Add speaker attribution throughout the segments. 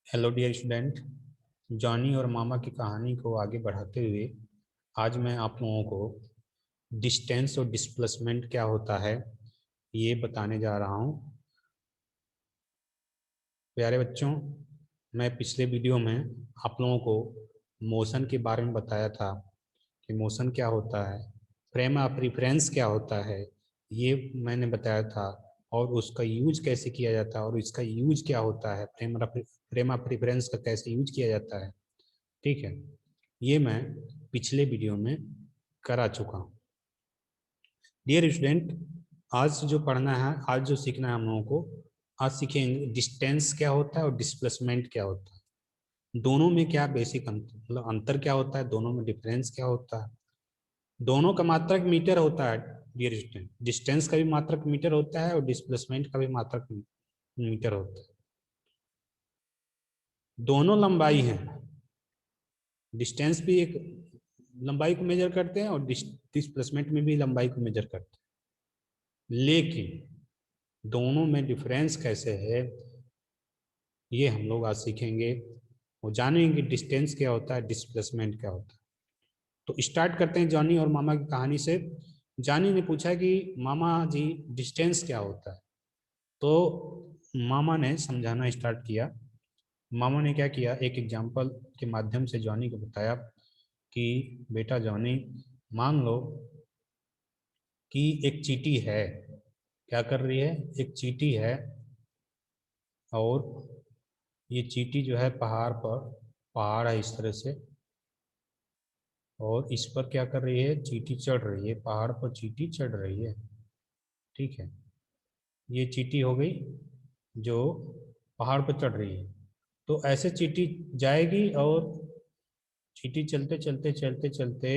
Speaker 1: Hello dear student. Johnny और मामा की कहानी को आगे बढ़ाते हुए आज मैं आप लोगों को डिस्टेंस और डिस्प्लेसमेंट क्या होता है ये बताने जा रहा हूँ। प्यारे बच्चों, मैं पिछले वीडियो में आप लोगों को मोशन के बारे में बताया था कि मोशन क्या होता है, फ्रेम ऑफ रेफरेंस क्या होता है, ये मैंने बताया था। और उसका यूज कैसे किया जाता है और इसका यूज क्या होता है, फ्रेम ऑफ रेफरेंस का कैसे यूज किया जाता है। ठीक है, ये मैं पिछले वीडियो में करा चुका हूँ। डियर स्टूडेंट, आज जो पढ़ना है, आज जो सीखना है हम लोगों को, आज सीखेंगे डिस्टेंस क्या होता है और डिस्प्लेसमेंट क्या होता है। दोनों में क्या बेसिक मतलब अंतर क्या होता है, दोनों में डिफरेंस क्या होता है। दोनों का मात्रक मीटर होता है। डियर स्टूडेंट, डिस्टेंस का भी मात्रक मीटर होता है और डिस्प्लेसमेंट का भी मात्रक मीटर होता है। दोनों लंबाई है। डिस्टेंस भी एक लंबाई को मेजर करते हैं और डिस्प्लेसमेंट में भी लंबाई को मेजर करते हैं, लेकिन दोनों में डिफरेंस कैसे है ये हम लोग आज सीखेंगे और जानेंगे डिस्टेंस क्या होता है, डिस्प्लेसमेंट क्या होता है। तो स्टार्ट करते हैं जॉनी और मामा की कहानी से। जॉनी ने पूछा कि मामा जी डिस्टेंस क्या होता है, तो मामा ने समझाना स्टार्ट किया। मामा ने क्या किया, एक एग्जाम्पल के माध्यम से जॉनी को बताया कि बेटा जॉनी, मान लो कि एक चींटी है। क्या कर रही है, एक चींटी है और ये चींटी जो है पहाड़ है इस तरह से, और इस पर क्या कर रही है, चींटी चढ़ रही है, पहाड़ पर चींटी चढ़ रही है। ठीक है, ये चींटी हो गई जो पहाड़ पर चढ़ रही है। तो ऐसे चींटी जाएगी और चींटी चलते चलते चलते चलते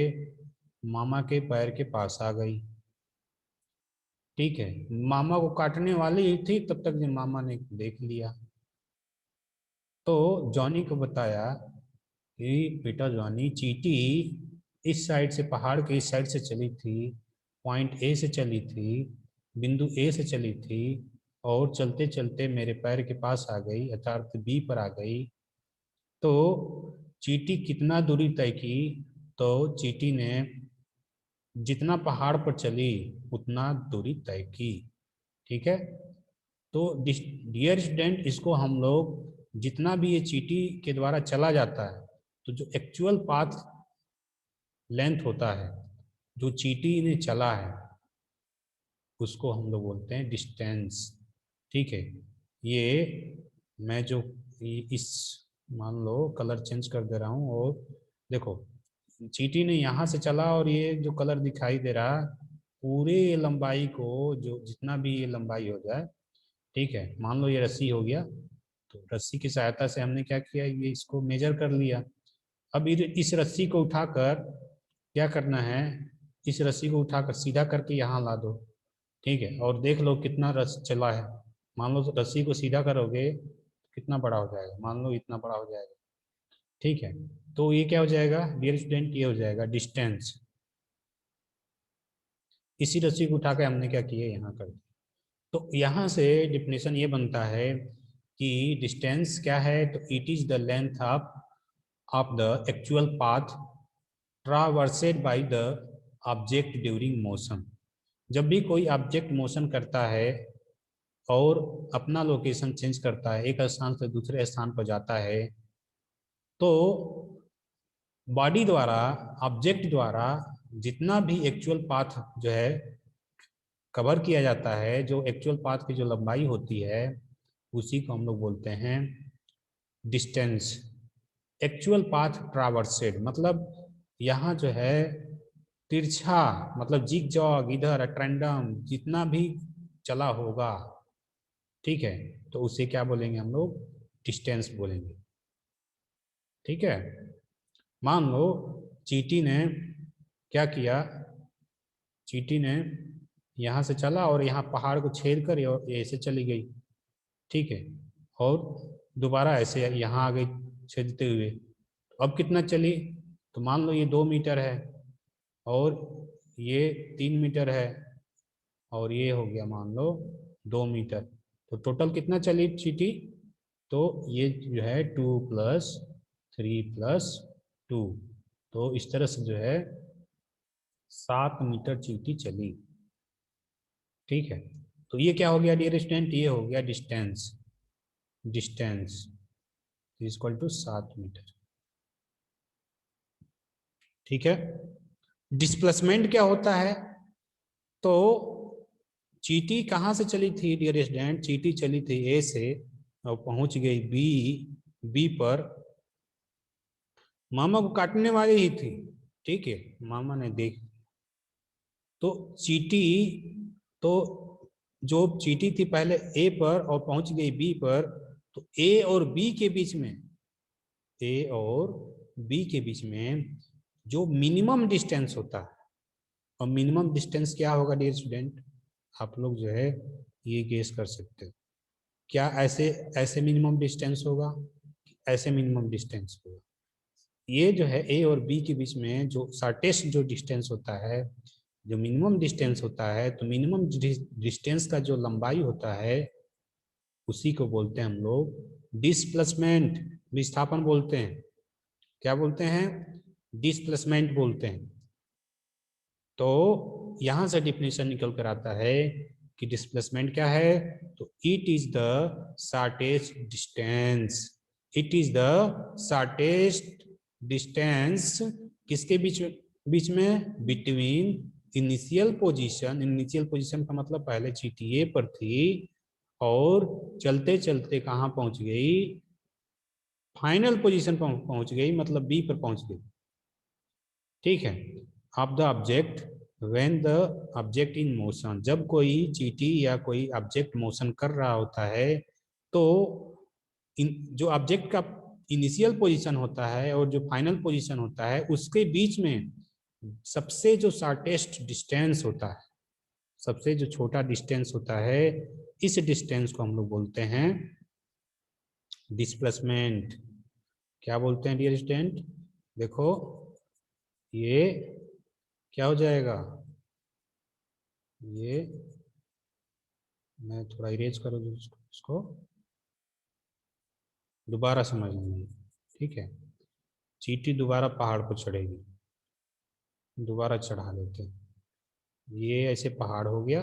Speaker 1: मामा के पैर के पास आ गई। ठीक है, मामा को काटने वाली ही थी, तब तक जो मामा ने देख लिया। तो जॉनी को बताया कि बेटा जॉनी, चींटी इस साइड से, पहाड़ के इस साइड से चली थी, पॉइंट ए से चली थी, बिंदु ए से चली थी, और चलते चलते मेरे पैर के पास आ गई, अर्थात बी पर आ गई। तो चींटी कितना दूरी तय की, तो चींटी ने जितना पहाड़ पर चली उतना दूरी तय की। ठीक है, तो डियर स्टूडेंट, इसको हम लोग जितना भी ये चींटी के द्वारा चला जाता है, तो जो एक्चुअल पाथ लेंथ होता है जो चींटी ने चला है उसको हम लोग बोलते हैं डिस्टेंस। ठीक है, ये मैं जो इस मान लो कलर चेंज कर दे रहा हूँ, और देखो चींटी ने यहाँ से चला और ये जो कलर दिखाई दे रहा है, पूरे लंबाई को, जो जितना भी ये लंबाई हो जाए, ठीक है, मान लो ये रस्सी हो गया, तो रस्सी की सहायता से हमने क्या किया, ये इसको मेजर कर लिया। अब इस रस्सी को उठाकर क्या करना है, इस रस्सी को उठाकर सीधा करके यहाँ ला दो। ठीक है, और देख लो कितना रस चला है। मान लो रस्सी को सीधा करोगे तो कितना बड़ा हो जाएगा, मान लो इतना बड़ा हो जाएगा। ठीक है, तो ये क्या हो जाएगा डियर स्टूडेंट, ये हो जाएगा डिस्टेंस। इसी रस्सी को उठाकर हमने क्या किया, यहाँ कर दिया। तो यहाँ से डिफिनेशन ये बनता है कि डिस्टेंस क्या है, तो it is the length of the actual path traversed by the object during motion. जब भी कोई ऑब्जेक्ट मोशन करता है और अपना लोकेशन चेंज करता है, एक स्थान से दूसरे स्थान पर जाता है, तो बॉडी द्वारा, ऑब्जेक्ट द्वारा जितना भी एक्चुअल पाथ जो है कवर किया जाता है, जो एक्चुअल पाथ की जो लंबाई होती है, उसी को हम लोग बोलते हैं डिस्टेंस। एक्चुअल पाथ ट्रावर्सेड मतलब यहाँ जो है तिरछा, मतलब जिग जॉग, इधर ट्रेंडम जितना भी चला होगा, ठीक है, तो उसे क्या बोलेंगे हम लोग, डिस्टेंस बोलेंगे। ठीक है, मान लो चींटी ने क्या किया, चींटी ने यहाँ से चला और यहाँ पहाड़ को छेद कर ऐसे चली गई। ठीक है, और दोबारा ऐसे यहाँ आ गई छेदते हुए। अब कितना चली, तो मान लो ये 2 मीटर है और ये 3 मीटर है और ये हो गया मान लो 2 मीटर। तो टोटल कितना चली चींटी, तो ये जो है 2+3+2, तो इस तरह से जो है 7 मीटर चींटी चली। ठीक है, तो ये क्या हो गया डियर स्टूडेंट, ये हो गया distance. Distance is equal to 7 metre. ठीक है, डिस्प्लेसमेंट क्या होता है, तो चींटी कहाँ से चली थी डियर स्टूडेंट, चींटी चली थी ए से और पहुंच गई बी, बी पर मामा को काटने वाली ही थी। ठीक है, मामा ने देख, तो चींटी, तो जो चींटी थी पहले ए पर और पहुंच गई बी पर, तो ए और बी के बीच में, ए और बी के बीच में जो मिनिमम डिस्टेंस होता है, और मिनिमम डिस्टेंस क्या होगा डियर स्टूडेंट, आप लोग जो है ये गेस कर सकते हो। क्या ऐसे ऐसे मिनिमम डिस्टेंस होगा, ऐसे मिनिमम डिस्टेंस होगा। ये जो है ए और बी के बीच में जो शॉर्टेस्ट जो डिस्टेंस होता है, जो मिनिमम डिस्टेंस होता है, तो मिनिमम डिस्टेंस का जो लंबाई होता है उसी को बोलते हैं हम लोग डिस्प्लेसमेंट, विस्थापन बोलते हैं। क्या बोलते हैं, डिस्प्लेसमेंट बोलते हैं। तो यहां से डिफिनेशन निकल कर आता है कि डिस्प्लेसमेंट क्या है, तो it is the shortest distance, it is the shortest distance किसके बीच, बीच में, between initial position, initial position का मतलब पहले चींटी ए पर थी और चलते चलते कहाँ पहुंच गई, फाइनल पोजीशन पर पहुंच गई, मतलब बी पर पहुंच गई। ठीक है, of the object when the object in motion, जब कोई चींटी या कोई ऑब्जेक्ट मोशन कर रहा होता है, तो जो ऑब्जेक्ट का इनिशियल पोजीशन होता है और जो फाइनल पोजीशन होता है उसके बीच में सबसे जो शॉर्टेस्ट डिस्टेंस होता है, सबसे जो छोटा डिस्टेंस होता है, इस डिस्टेंस को हम लोग बोलते हैं डिस्प्लेसमेंट। क्या बोलते हैं डियर स्टूडेंट, देखो ये क्या हो जाएगा, ये मैं थोड़ा इरेज करूँ इसको, दोबारा समझ लेंगे। ठीक है, चींटी दोबारा पहाड़ को चढ़ेगी, दोबारा चढ़ा लेते हैं, ये ऐसे पहाड़ हो गया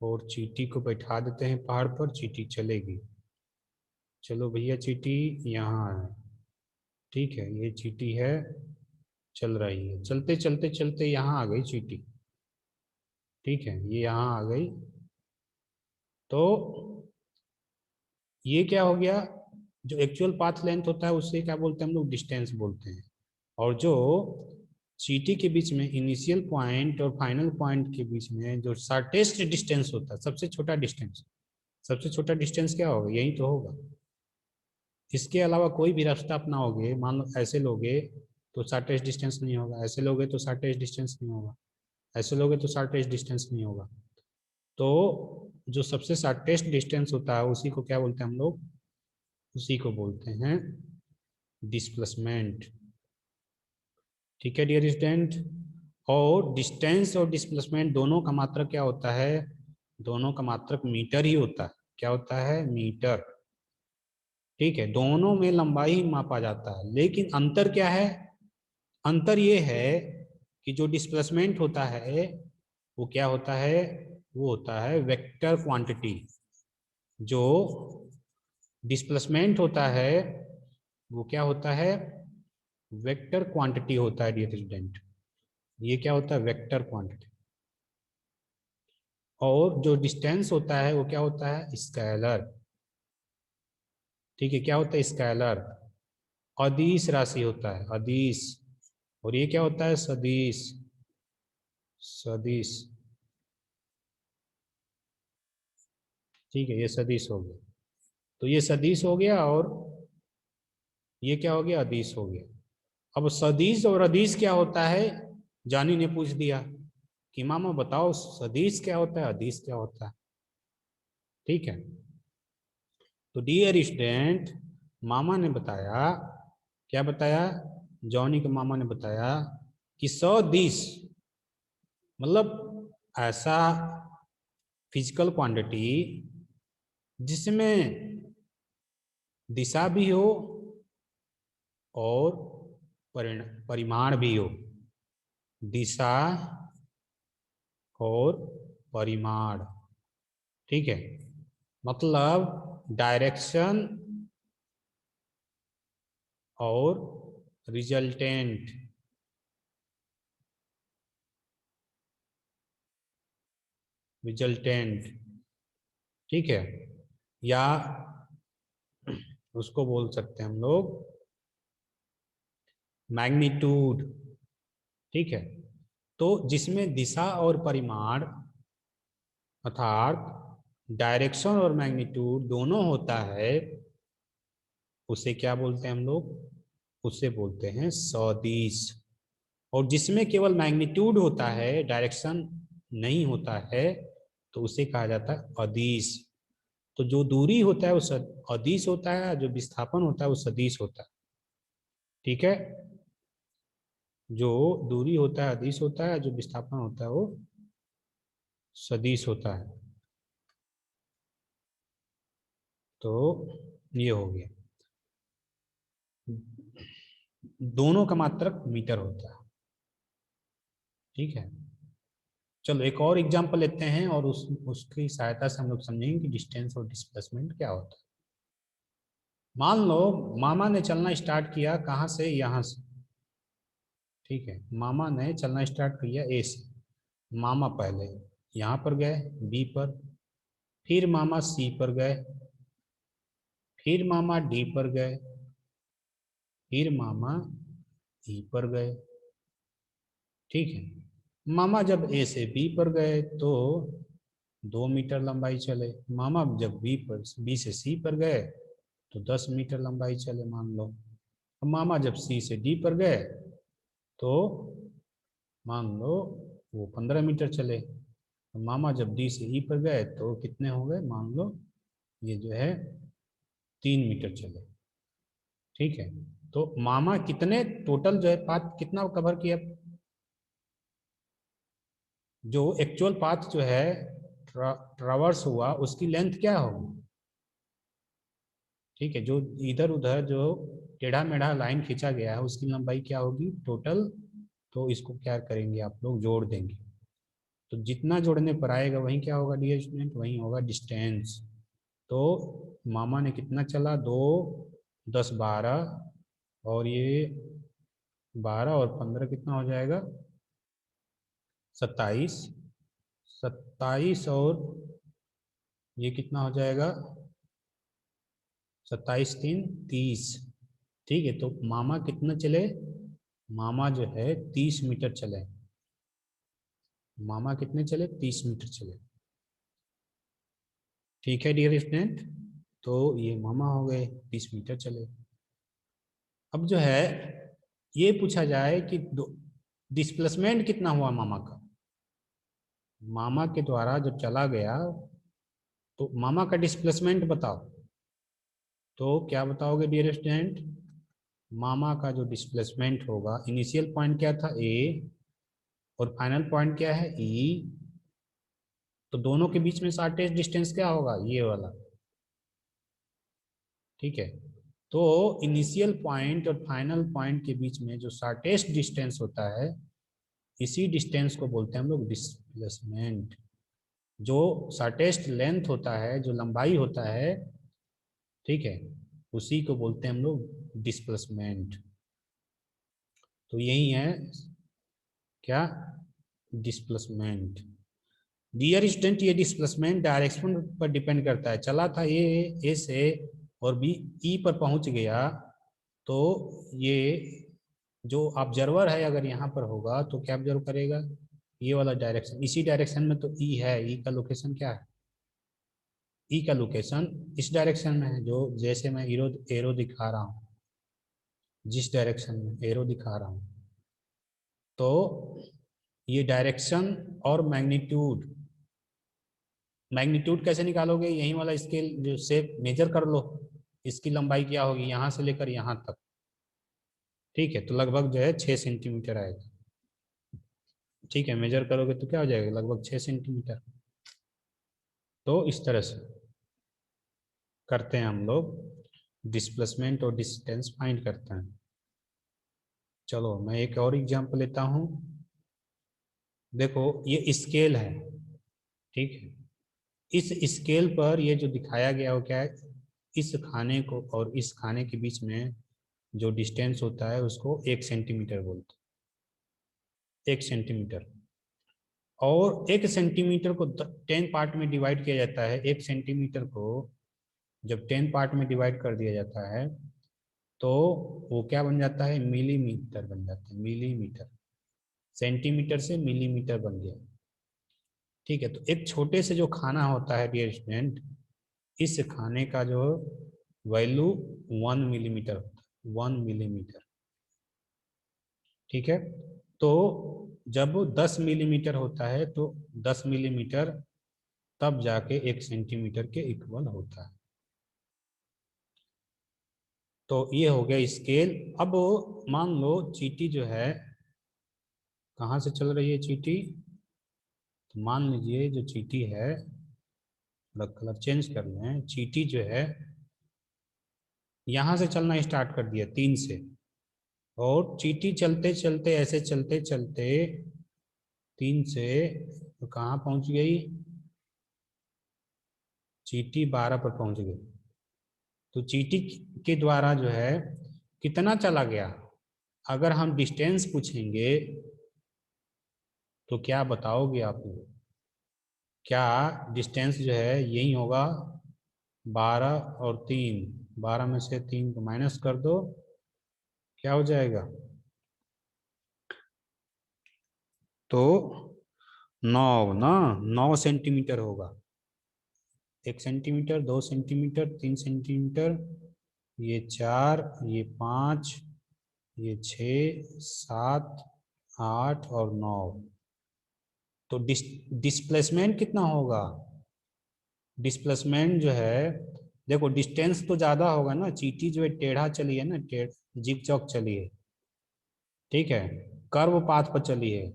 Speaker 1: और चींटी को बैठा देते हैं पहाड़ पर, चींटी चलेगी। चलो भैया चींटी यहाँ है, ठीक है, ये चींटी है, चल रही है, चलते चलते चलते यहाँ आ गई चींटी। ठीक है, ये यहाँ आ गई, तो ये क्या हो गया, जो एक्चुअल पाथ लेंथ होता है उससे क्या बोलते हैं हम लोग, डिस्टेंस बोलते हैं। और जो चींटी के बीच में इनिशियल पॉइंट और फाइनल पॉइंट के बीच में जो शॉर्टेस्ट डिस्टेंस होता है, सबसे छोटा डिस्टेंस, सबसे छोटा डिस्टेंस क्या होगा, यही तो होगा। इसके अलावा कोई भी रास्ता अपनाओगे, मान लो ऐसे लोगे तो शॉर्टेस्ट डिस्टेंस नहीं होगा, ऐसे लोगे तो शॉर्टेस्ट डिस्टेंस नहीं होगा, ऐसे लोगे तो शॉर्टेस्ट डिस्टेंस नहीं होगा। तो जो सबसे शॉर्टेस्ट डिस्टेंस होता है उसी को क्या बोलते हैं हम लोग, उसी को बोलते हैं डिस्प्लेसमेंट। ठीक है डियर स्टूडेंट, और डिस्टेंस और डिस्प्लेसमेंट दोनों का मात्रक क्या होता है, दोनों का मात्रक मीटर ही होता है। क्या होता है, मीटर। ठीक है, दोनों में लंबाई ही मापा जाता है, लेकिन अंतर क्या है, अंतर ये है कि जो डिस्प्लेसमेंट होता है वो क्या होता है, वो होता है वेक्टर क्वांटिटी। जो डिस्प्लेसमेंट होता है वो क्या होता है, वेक्टर क्वांटिटी होता है डियर स्टूडेंट, ये क्या होता है, वेक्टर क्वांटिटी। और जो डिस्टेंस होता है वो क्या होता है, स्केलर। ठीक है, क्या होता है, स्केलर, अदिश राशि होता है, अदिश। और ये क्या होता है, सदिश, सदिश। ठीक है, ये सदिश हो गया, तो ये सदिश हो गया और ये क्या हो गया, अदिश हो गया। अब सदिश और अदिश क्या होता है, जानी ने पूछ दिया कि मामा बताओ सदिश क्या होता है, अदिश क्या होता है। ठीक है, तो डियर स्टूडेंट, मामा ने बताया, क्या बताया, जॉनी के मामा ने बताया कि सदिश मतलब ऐसा फिजिकल क्वांटिटी जिसमें दिशा भी हो और परिमाण भी हो। दिशा और परिमाण, ठीक है। मतलब डायरेक्शन और रिजल्टेंट, रिजल्टेंट, ठीक है। या उसको बोल सकते हैं हम लोग मैग्नीट्यूड, ठीक है। तो जिसमें दिशा और परिमाण अर्थात डायरेक्शन और मैग्नीट्यूड दोनों होता है, उसे क्या बोलते हैं हम लोग? उसे बोलते हैं सदिश। और जिसमें केवल मैग्नीट्यूड होता है, डायरेक्शन नहीं होता है, तो उसे कहा जाता है अदिश। तो जो दूरी होता है वो अदिश होता है, जो विस्थापन होता है वो सदिश होता है, ठीक है। जो दूरी होता है अदिश होता है, जो विस्थापन होता है वो सदिश होता है। तो ये हो गया। दोनों का मात्रक मीटर होता है, ठीक है। चलो एक और एग्जांपल लेते हैं और उसकी सहायता से हम लोग समझेंगे कि डिस्टेंस और डिस्प्लेसमेंट क्या होता है। मान लो मामा ने चलना स्टार्ट किया, कहाँ से? यहाँ से, ठीक है। मामा ने चलना स्टार्ट किया ए से। मामा पहले यहाँ पर गए बी पर, फिर मामा सी पर गए, फिर मामा डी पर गए, फिर मामा ई पर गए, ठीक है। मामा जब ए से बी पर गए तो 2 मीटर लंबाई चले। मामा जब बी से सी पर गए तो 10 मीटर लंबाई चले, मान लो। अब मामा जब सी से डी पर गए तो मान लो वो 15 मीटर चले। मामा जब डी से ई पर गए तो कितने हो गए? मान लो ये जो है 3 मीटर चले, ठीक है। तो मामा कितने टोटल जो है पाथ कितना कवर किया? जो एक्चुअल पाथ जो है ट्रावर्स हुआ उसकी लेंथ क्या होगी? ठीक है, जो इधर उधर जो टेढ़ा मेढ़ा लाइन खींचा गया है उसकी लंबाई क्या होगी टोटल? तो इसको क्या करेंगे आप लोग? जोड़ देंगे। तो जितना जोड़ने पर आएगा वही क्या होगा डियर स्टूडेंट? वही होगा डिस्टेंस। तो मामा ने कितना चला? 2, 10, 12, और ये 12 और 15 कितना हो जाएगा? 27। 27 और ये कितना हो जाएगा? 27 3 30, ठीक है। तो मामा कितना चले? मामा जो है 30 मीटर चले। मामा कितने चले? 30 मीटर चले, ठीक है डियर स्टूडेंट। तो ये मामा हो गए 30 मीटर चले। अब जो है ये पूछा जाए कि डिस्प्लेसमेंट कितना हुआ मामा का? मामा के द्वारा जब चला गया तो मामा का डिस्प्लेसमेंट बताओ। तो क्या बताओगे डियर स्टूडेंट? मामा का जो डिस्प्लेसमेंट होगा, इनिशियल पॉइंट क्या था? ए, और फाइनल पॉइंट क्या है? ई। तो दोनों के बीच में शॉर्टेस्ट डिस्टेंस क्या होगा? ये वाला, ठीक है। तो इनिशियल पॉइंट और फाइनल पॉइंट के बीच में जो शॉर्टेस्ट डिस्टेंस होता है, इसी डिस्टेंस को बोलते हैं हम लोग डिस्प्लेसमेंट। जो शॉर्टेस्ट लेंथ होता है, जो लंबाई होता है, ठीक है, उसी को बोलते हैं हम लोग डिस्प्लेसमेंट। तो यही है क्या? डिस्प्लेसमेंट। डियर स्टूडेंट, ये डिस्प्लेसमेंट डायरेक्शन पर डिपेंड करता है। चला था ए से और बी ई पर पहुंच गया, तो ये जो ऑब्जर्वर है अगर यहाँ पर होगा तो क्या ऑब्जर्व करेगा? ये वाला डायरेक्शन, इसी डायरेक्शन में तो ई है। ई का लोकेशन क्या है? ई का लोकेशन इस डायरेक्शन में है, जो जैसे मैं एरो एरो दिखा रहा हूँ, जिस डायरेक्शन में एरो दिखा रहा हूँ। तो ये डायरेक्शन और मैग्नीट्यूड, मैग्नीट्यूड कैसे निकालोगे? यही वाला स्केल जो शेप मेजर कर लो, इसकी लंबाई क्या होगी यहाँ से लेकर यहाँ तक, ठीक है। तो लगभग जो है 6 सेंटीमीटर आएगा, ठीक है। मेजर करोगे तो क्या हो जाएगा? लगभग 6 सेंटीमीटर। तो इस तरह से करते हैं हम लोग। डिस्प्लेसमेंट और डिस्टेंस फाइंड करते हैं। चलो मैं एक और एग्जांपल लेता हूँ। देखो ये स्केल है, ठीक है। इस स्केल पर ये जो दिखाया गया हो क्या है, इस खाने को और इस खाने के बीच में जो डिस्टेंस होता है उसको 1 सेंटीमीटर बोलते हैं, 1 सेंटीमीटर। और 1 सेंटीमीटर को 10 पार्ट में डिवाइड किया जाता है। 1 सेंटीमीटर को जब 10 पार्ट में डिवाइड कर दिया जाता है तो वो क्या बन जाता है, मिलीमीटर बन जाता है, मिलीमीटर। सेंटीमीटर से मिलीमीटर बन गया, ठीक है। तो एक छोटे से जो खाना होता है डियर स्टूडेंट, इस खाने का जो वैल्यू 1 मिलीमीटर होता है, 1 मिलीमीटर, ठीक है। तो जब 10 मिलीमीटर होता है तो 10 मिलीमीटर तब जाके 1 सेंटीमीटर के इक्वल होता है। तो ये हो गया स्केल। अब मान लो चींटी जो है, कहाँ से चल रही है चींटी, तो मान लीजिए जो चींटी है, थोड़ा कलर चेंज कर लें, चींटी जो है यहाँ से चलना स्टार्ट कर दिया 3 से, और चींटी चलते चलते ऐसे चलते चलते 3 से तो कहाँ पहुंच गई, चींटी 12 पर पहुंच गई। तो चींटी के द्वारा जो है कितना चला गया, अगर हम डिस्टेंस पूछेंगे तो क्या बताओगे आप लोग, क्या डिस्टेंस जो है यही होगा, 12 और 3, 12 में से 3 को माइनस कर दो, क्या हो जाएगा, तो 9 ना, 9 सेंटीमीटर होगा। 1 सेंटीमीटर, 2 सेंटीमीटर, 3 सेंटीमीटर, ये 4, ये 5, ये 6, 7, 8 और 9। तो डिस्प्लेसमेंट कितना होगा, डिस्प्लेसमेंट जो है, देखो डिस्टेंस तो ज्यादा होगा ना, चींटी जो है टेढ़ा चली है ना, टेढ़ जिग जॉग चली है, ठीक है, कर्व पाथ पर चली है।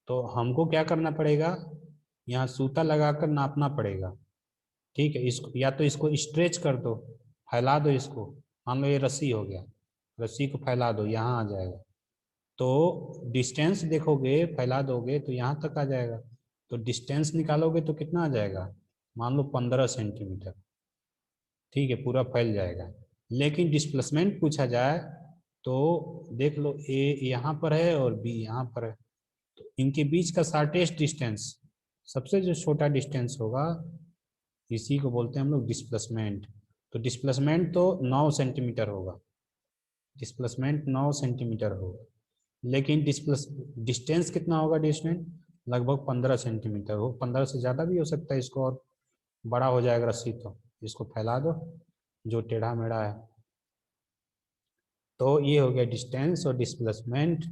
Speaker 1: तो हमको क्या करना पड़ेगा, यहाँ सूता लगाकर नापना पड़ेगा, ठीक है। इसको या तो इसको स्ट्रेच कर दो, फैला दो इसको, मान लो ये रस्सी हो गया, रस्सी को फैला दो, यहाँ आ जाएगा। तो डिस्टेंस देखोगे, फैला दोगे तो यहाँ तक आ जाएगा। तो डिस्टेंस निकालोगे तो कितना आ जाएगा, मान लो 15 सेंटीमीटर, ठीक है, पूरा फैल जाएगा। लेकिन डिस्प्लेसमेंट पूछा जाए तो देख लो, ए यहाँ पर है और बी यहाँ पर है, तो इनके बीच का शॉर्टेस्ट डिस्टेंस, सबसे जो छोटा डिस्टेंस होगा, इसी को बोलते हैं हम लोग डिस्प्लेसमेंट। तो डिस्प्लेसमेंट तो 9 सेंटीमीटर होगा, डिस्प्लेसमेंट 9 सेंटीमीटर होगा। लेकिन डिस्टेंस कितना होगा, डिस्टेंस लगभग 15 सेंटीमीटर हो, 15 से ज़्यादा भी हो सकता है, इसको और बड़ा हो जाएगा रस्सी, तो इसको फैला दो जो टेढ़ा मेढ़ा है। तो ये हो गया डिस्टेंस और डिस्प्लेसमेंट।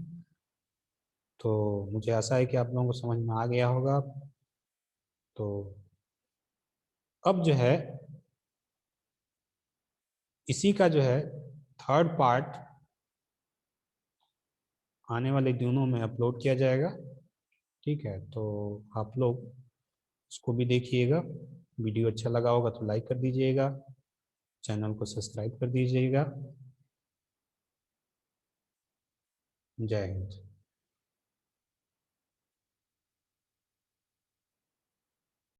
Speaker 1: तो मुझे आशा है कि आप लोगों को समझ में आ गया होगा। तो अब जो है इसी का जो है थर्ड पार्ट आने वाले दिनों में अपलोड किया जाएगा, ठीक है। तो आप लोग उसको भी देखिएगा, वीडियो अच्छा लगा होगा तो लाइक कर दीजिएगा, चैनल को सब्सक्राइब कर दीजिएगा। जय हिंद।